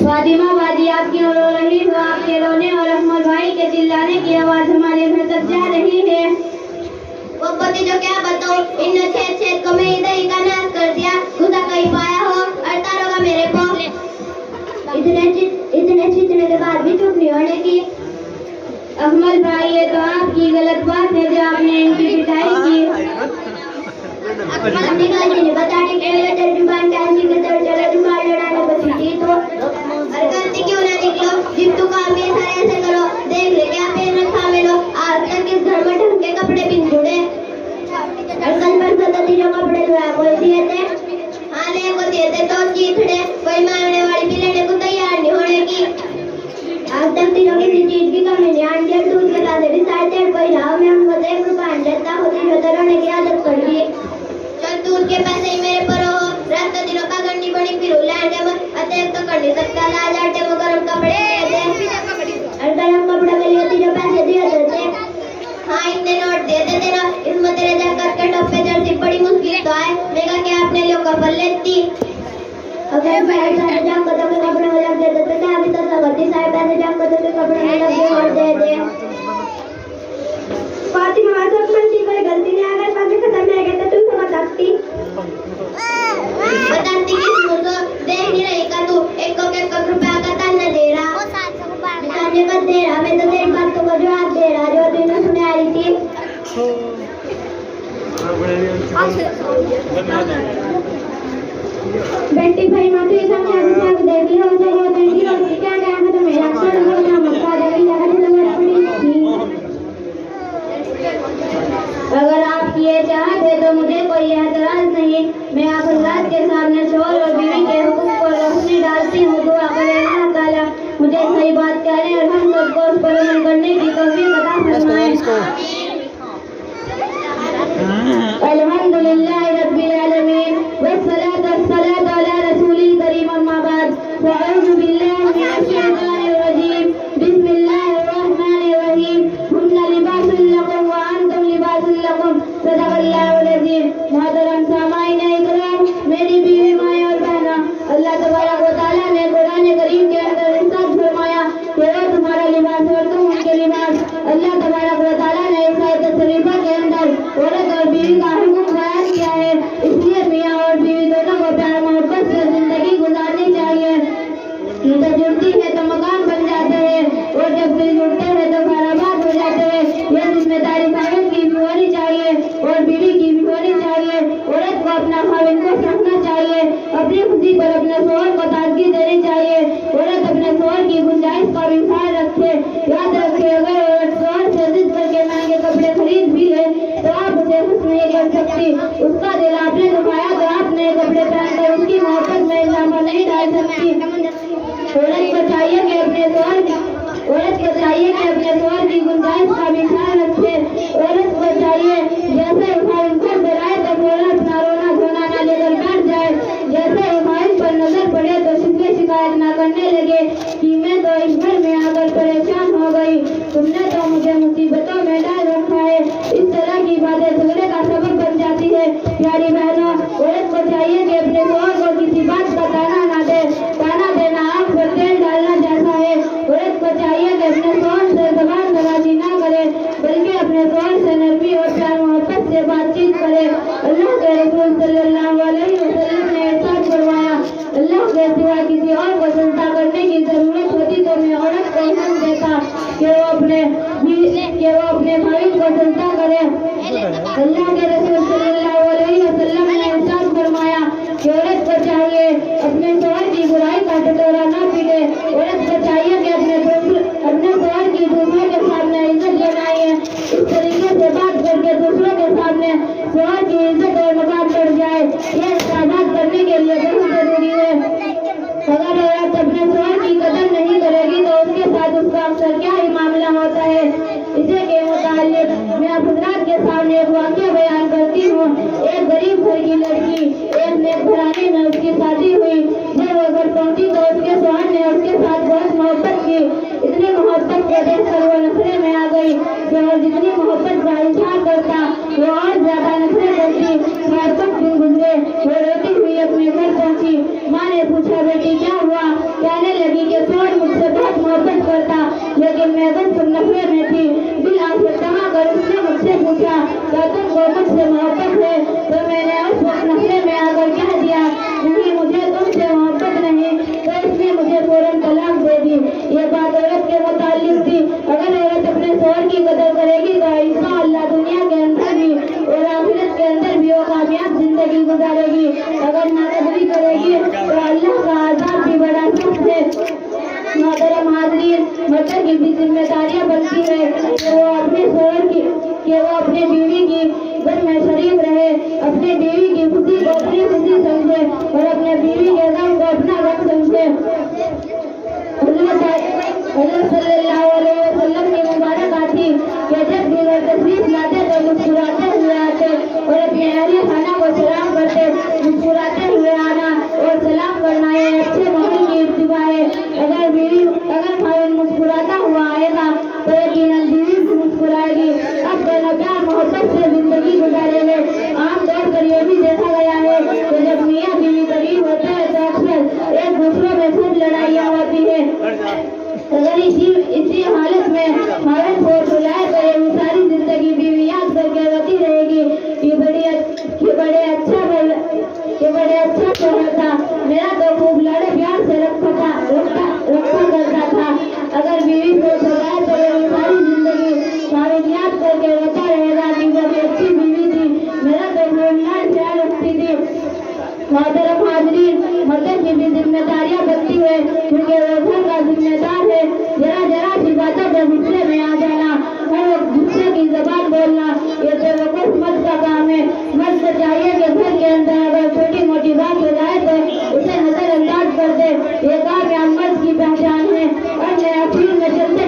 फातिमा बाजी आपकी रो रही हो, आपके रोने और अहमद भाई के चिल्लाने की आवाज हमारे घर तक जा रही है। वो पति जो क्या बताओ, इन छेद को मैं इधर ही का नाश कर दिया, खुदा कहीं पाया हो और तारोगा मेरे को। इतने चीखने के बाद भी चुप नहीं होने की। अहमद भाई, ये तो आपकी गलत बात है जो आपने इनकी पिटाई की। अपनी गलती नहीं बताने के लिए तेरी जुबान के आदमी के तरफ चला जुबान लड़ाने बची थी तो। और गलती क्यों ना निकलो, जिब तू काम में सारे ऐसे करो, देख ले क्या पहन रखा मैंने, आज तक इस घर में ढंग के कपड़े भी जुड़े। और कल परसों तो तीनों कपड़े धोया कोई दिए थे, हाँ ले को दिए थे तो चीखड़े, कोई मांगने वाली भी लेने को तैयार नहीं होने की। आज तक तीनों किसी चीज की कमी नहीं, आंटी दूध के साथ भी साढ़े 1.5 कोई राव में हमको 1 रुपया लेता होती है तो रोने की आदत पड़ गई। चल दूध के पैसे ही मेरे पर हो, रात तो दिनों का गंडी बड़ी फिर लाटे में अतः तो कर नहीं सकता, ला लाटे में गरम कपड़े दे और गरम कपड़े के लिए तीनों पैसे दिए देते। हाँ इतने नोट दे देते ना, इसमें तेरे जाकर के टप्पे जर्सी बड़ी मुश्किल तो है, मेरा क्या अपने लिए कपड़ लेती। अगर पैसे सारे जाकर के कपड़े में लग देते तो क्या अभी तो सब सारे पैसे जाकर के कपड़े में लग दे और दे दे। फातिमा सब मंदी कोई गलती नहीं, अगर पैसे खत्म नहीं गए तो तू बताती किस मुझे देख नहीं रही का तू, 1 रुपया का ताना दे रहा, ताने का दे रहा, मैं तो तेरी बात को जवाब दे रहा जो तूने सुने आ रही थी। बेटी भाई माँ तो सामने आगे देख लिया उसे वो बेटी और क्या क्या है तो मेरा अक्षर बोलना मक्का देवी लगा तो लगा पड़ी। अगर आप ये चाहते तो मुझे कोई एतराज नहीं, मैं आप अल्लाह के सामने शोहर और बीवी के हुक्म को रोशनी डालती हूँ। दुआ करें अल्लाह ताला मुझे सही बात कहने और हम सबको उस पर अमल करने की तौफीक अता फरमाए। अल्हम्दुलिल्लाह रब्बिल आलमीन वस्सलातु वस्सलामु अला रसूलिल करीम अम्मा बाद वअऊज़ु बिल्लाहि मिनश शैतानिर रजीम बिस्मिल्लाहिर रहमानिर रहीम हुन्ना लिबासुल लकुम व अंतुम लिबासुल लकुम सदक़ल्लाहुल अज़ीम। मोहतरम सामाईन इकराम, मेरी बीवी माएँ और बहना, अल्लाह तबारक व तआला ने कुरान करीम के अंदर इरशाद फरमाया कि वो तुम्हारा लिबास और तुम उनके लिबास। अल्लाह तबारक व तआला ने इसी पर अपने शोहर को ताजगी देनी चाहिए। औरत अपने शोहर की गुंजाइश का भी ख्याल रखे। याद रखे, अगर औरत शोहर से जिद करके महंगे कपड़े खरीद भी ले तो आप उसे खुश नहीं कर सकती। उसका दिल आपने दुखाया तो आप नए कपड़े पहनकर उसकी मोहब्बत में इजाफा नहीं डाल सकती। औरत को चाहिए कि अपने शोहर की गुंजाइश का भी ख्याल रखे। औरत को चाहिए जैसे उठाई कराए तो फौरन अपना रोना धोना न लेकर बैठ जाए। जैसे उठाई पर नजर पड़े तो शिकायत न करने लगे कि मैं तो इस घर में आकर परेशान हो गई, तुमने तो मुझे मुसीबतों में डाल रखा है। इस तरह की बातें झगड़े का सबब बन जाती है। प्यारी बहनों, औरत को चाहिए कि अपने शोहर को किसी बात का ताना न दे। ताना देना आग पर तेल डालना जैसा है। औरत को चाहिए कि अपने शोहर से जबान दराजी न करे, बल्कि अपने शोहर से नरमी और प्यार मोहब्बत से बातचीत करे। अल्लाह के रसूल सल्लल्लाहु अलैहि वसल्लम ने इरशाद फरमाया, अल्लाह के सिवा किसी और को सजदा करने की जरूरत होती तो मैं औरत को हुक्म देता कि वो अपने भाई को सजदा करे। अल्लाह के रसूल सल्लल्लाहु अलैहि वसल्लम ने इरशाद फरमाया कि औरत को चाहिए अपने शोहर की बुराई का टटोरा न पीटे। औरत को चाहिए कि अपने शोहर की दूसरों के सामने इज्जत बनाए। इस तरीके से बात करके दूसरों के सामने शोहर की इज्जत और मकान बढ़ जाए। यह इस्तेमाल करने के लिए बहुत जरूरी है। अगर औरत अपने शोहर की कदर नहीं करेगी तो उसके साथ उसका अक्सर क्या ही मामला होता है। इसे के मुताल्लिक मैं आप हज़रात के सामने एक वाक़या बयान करती हूँ। एक गरीब घर की लड़की एक नेक घराने में उसकी शादी हुई। जब वो घर पहुंची तो उसके शोहर ने उसके साथ बहुत मोहब्बत की। इतनी मोहब्बत को देखकर वो नखरे में आ गई। शोहर जितनी मोहब्बत का इजहार करता वो और ज्यादा नखरे करती। 4-5 दिन गुजरे, वो रोती हुई अपने घर पहुंची। माँ ने पूछा, बेटी क्या हुआ? कहने लगी कि शोहर मुझसे बहुत मोहब्बत करता, लेकिन मैं बस नखरे में थी। दिल आंसू कर उसने मुझसे पूछा, क्या तुमको मुझसे मोहब्बत है? तो मैंने उस वक्त नखरे में आकर कह दिया, नहीं मुझे तुमसे मोहब्बत नहीं। तो इसने मुझे फौरन तलाक दे दी। ये बात औरत के मुताल्लिक थी। अगर औरत अपने शोहर की कदर करेगी तो इंशाअल्लाह दुनिया के अंदर भी और आखिरत के अंदर भी वो कामयाब जिंदगी गुजारेगी। अगर नाकदरी करेगी तो अल्लाह का आज़ाब भी बड़ा सख्त है। मोहतरम हाज़रीन, मर्द की भी जिम्मेदारियां बनती है कि वो अपने बीवी की घर में शरीक रहे, अपने बीवी की खुशी को अपनी खुशी समझे और अपने बीवी के गम को अपना गम समझे। हज़रत सल्लल्लाहु अलैहि वसल्लम की मुबारक आती कि जब भी वो तशरीफ लाते तो मुस्कुराते हुए आते और अपने अहले खाना को सलाम करते। मुस्कुराते हुए आना और सलाम करना ये अच्छे माहौल की इत्तिबा है। अगर भाई मुस्कुराता हुआ आएगा तो यकीनन बीवी भी मुस्कुराएगी। अब दोनों प्यार मोहब्बत से जिंदगी गुजारेंगे। आमतौर पर यह भी देखा गया है कि जब मियाँ बीवी करीब होते हैं तो अक्सर एक दूसरे में खूब लड़ाइयाँ होती है। अगर इसी हालत में भारत को बुलाए तो ये सारी जिंदगी बीवी याद करके रोती रहेगी कि बड़े अच्छा शोहर था, मेरा तो खूब लड़े प्यार से रखा करता था। अगर बीवी को बुलाए तो ये सारी जिंदगी भारत याद करके रोता रहेगा कि वो अच्छी बीवी थी, मेरा तो खूब लाड प्यार रखती थी। मोहतरम हाज़रीन, मर्द की भी जिम्मेदारियां बनती है क्योंकि वो घर का जिम्मेदार है। जरा सी बातों पर गुस्से में आ जाना, हर वक्त गुस्से की जबान बोलना, ये बेवकूफ मर्द का काम है। मर्द को चाहिए कि घर के अंदर अगर छोटी मोटी बात हो जाए तो उसे नजरअंदाज कर दे। ये कामयाब मर्द की पहचान है। और मैं अखीर में चलते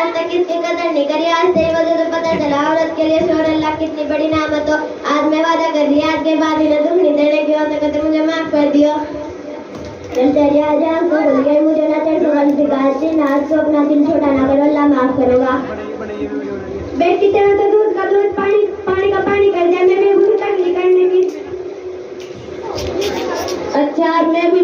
आज तक इसकी कदर नहीं करी, आज से मुझे तो पता चला औरत के लिए शोहर अल्लाह कितनी बड़ी नेमत हो। आज मैं वादा कर रही आज के बाद इन्हें दुख नहीं देने की, हो सके तो मुझे माफ कर दियो। तेरी आज आंखों खुल गई, मुझे ना तेरे से शिकायत थी ना, आज को अपना दिल छोटा ना करो, अल्लाह माफ करूंगा। बेटी तेरा तो दूध का दूध, पानी पानी का पानी कर दिया, मैं भी गुरु तक नहीं करने की। अच्छा मैं भी